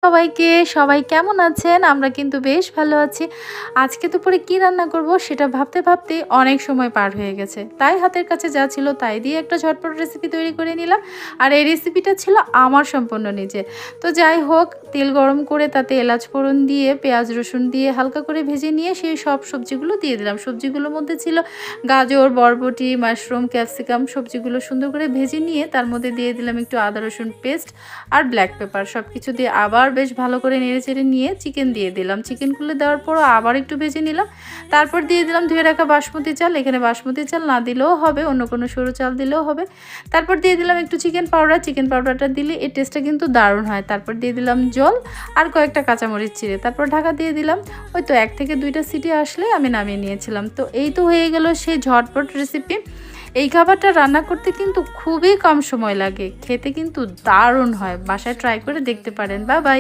সবাইকে, সবাই কেমন আছেন? আমরা কিন্তু বেশ ভালো আছি। আজকে দুপুরে কি রান্না করব সেটা ভাবতে, ভাবতেই অনেক সময় পার হয়ে গেছে। তাই হাতের কাছে যা ছিল তাই দিয়ে একটা ঝটপট রেসিপি তৈরি করে নিলাম। আর এই রেসিপিটা ছিল আমার সম্পূর্ণ নিজের। তো যাই হোক, তেল গরম করে তাতে এলাচ ফোড়ন দিয়ে, পেঁয়াজ রসুন দিয়ে হালকা করে ভেজে নিয়ে সেই সব সবজিগুলো দিয়ে দিলাম। সবজিগুলোর মধ্যে ছিল গাজর, বরবটি, মাশরুম, ক্যাপসিকাম সবজিগুলো সুন্দর করে ভেজে নিয়ে তার মধ্যে দিয়ে দিলাম একটু আদা রসুন পেস্ট আর ব্ল্যাক পেপার। সব কিছু দিয়ে আবার বেশ ভালো করে নেড়েচেড়ে নিয়ে চিকেন দিয়ে দিলাম। চিকেনগুলো দেওয়ার পরও আবার একটু ভেজে নিলাম। তারপর দিয়ে দিলাম ধুয়ে রাখা বাসমতি চাল। এখানে বাসমতি চাল না দিলেও হবে, অন্য কোনো সরু চাল দিলেও হবে। তারপর দিয়ে দিলাম একটু চিকেন পাউডার। চিকেন পাউডারটা দিলে এর টেস্টটা কিন্তু দারুণ হয়। তারপর দিয়ে দিলাম জল আর কয়েকটা কাঁচামরিচ চিড়ে। তারপর ঢাকা দিয়ে দিলাম। ওই তো 1 থেকে 2টা সিটি আসলে আমি নামিয়ে নিয়েছিলাম। তো এই তো হয়ে গেল সেই ঝটপট রেসিপি। এই খাবারটা রান্না করতে কিন্তু খুবই কম সময় লাগে, খেতে কিন্তু দারুণ হয়। বাসায় ট্রাই করে দেখতে পারেন। Bye bye.